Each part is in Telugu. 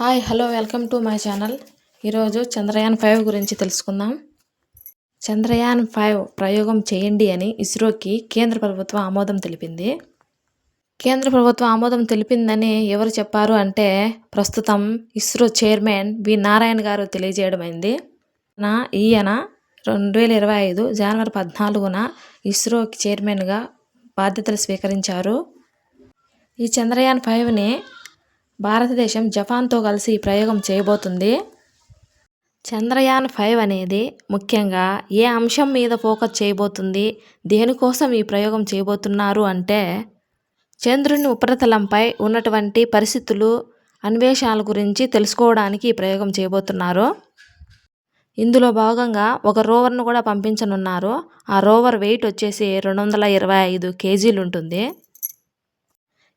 Hi hello welcome to my channel. ఈరోజు చంద్రయాన్-5 గురించి తెలుసుకుందాం. చంద్రయాన్-5 ప్రయోగం చేయండి అని ఇస్రోకి కేంద్ర ప్రభుత్వం ఆమోదం తెలిపింది. కేంద్ర ప్రభుత్వం ఆమోదం తెలిపిందని ఎవరు చెప్పారు అంటే ప్రస్తుతం ఇస్రో చైర్మన్ వి నారాయణ గారు తెలియజేయడమైంది. ఈయన 2025 జనవరి 14న ఇస్రోకి చైర్మన్గా బాధ్యతలు స్వీకరించారు. ఈ చంద్రయాన్-5ని భారతదేశం జపాన్తో కలిసి ఈ ప్రయోగం చేయబోతుంది. చంద్రయాన్-5 అనేది ముఖ్యంగా ఏ అంశం మీద ఫోకస్ చేయబోతుంది, దేనికోసం ఈ ప్రయోగం చేయబోతున్నారు అంటే చంద్రుని ఉపరితలంపై ఉన్నటువంటి పరిస్థితులు, అన్వేషణల గురించి తెలుసుకోవడానికి ఈ ప్రయోగం చేయబోతున్నారు. ఇందులో భాగంగా ఒక రోవర్ను కూడా పంపించనున్నారు. ఆ రోవర్ వెయిట్ వచ్చేసి 225 కేజీలు ఉంటుంది.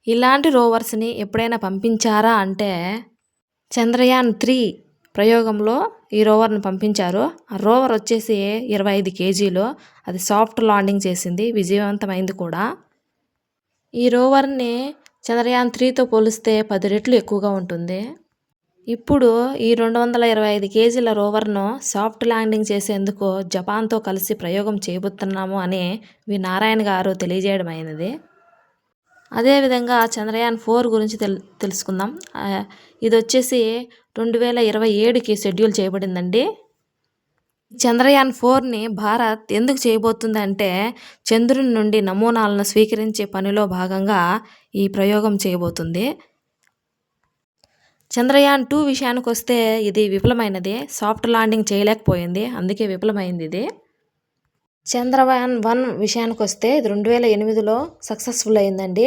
ఇలాంటి రోవర్స్ని ఎప్పుడైనా పంపించారా అంటే చంద్రయాన్-3 ప్రయోగంలో ఈ రోవర్ని పంపించారు. ఆ రోవర్ వచ్చేసి 25 కేజీలు. అది సాఫ్ట్ ల్యాండింగ్ చేసింది, విజయవంతమైంది కూడా. ఈ రోవర్ని చంద్రయాన్-3తో పోలిస్తే 10 రెట్లు ఎక్కువగా ఉంటుంది. ఇప్పుడు ఈ 225 కేజీల రోవర్ను సాఫ్ట్ ల్యాండింగ్ చేసేందుకు జపాన్తో కలిసి ప్రయోగం చేయబోతున్నాము అని వి నారాయణ గారు తెలియజేయడమైనది. అదేవిధంగా చంద్రయాన్-4 గురించి తెలుసుకుందాం. ఇది వచ్చేసి 2027కి షెడ్యూల్ చేయబడిందండి. చంద్రయాన్-4ని భారత్ ఎందుకు చేయబోతుంది అంటే చంద్రుని నుండి నమూనాలను స్వీకరించే పనిలో భాగంగా ఈ ప్రయోగం చేయబోతుంది. చంద్రయాన్-2 విషయానికి వస్తే ఇది విఫలమైనది, సాఫ్ట్ ల్యాండింగ్ చేయలేకపోయింది, అందుకే విఫలమైంది ఇది. చంద్రయాన్-1 విషయానికి వస్తే ఇది 2008లో సక్సెస్ఫుల్ అయిందండి.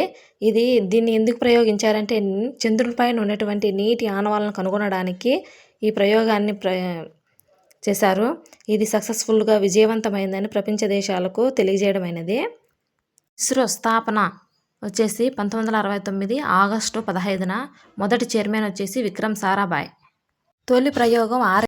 దీన్ని ఎందుకు ప్రయోగించారంటే చంద్రునిపైన ఉన్నటువంటి నీటి ఆనవాలను కనుగొనడానికి ఈ ప్రయోగాన్ని చేశారు. ఇది సక్సెస్ఫుల్గా విజయవంతమైందని ప్రపంచ దేశాలకు తెలియజేయడమైనది. ఇస్రో స్థాపన వచ్చేసి 1969 ఆగస్టు 15న. మొదటి చైర్మన్ వచ్చేసి విక్రమ్ సారాభాయ్. తొలి ప్రయోగం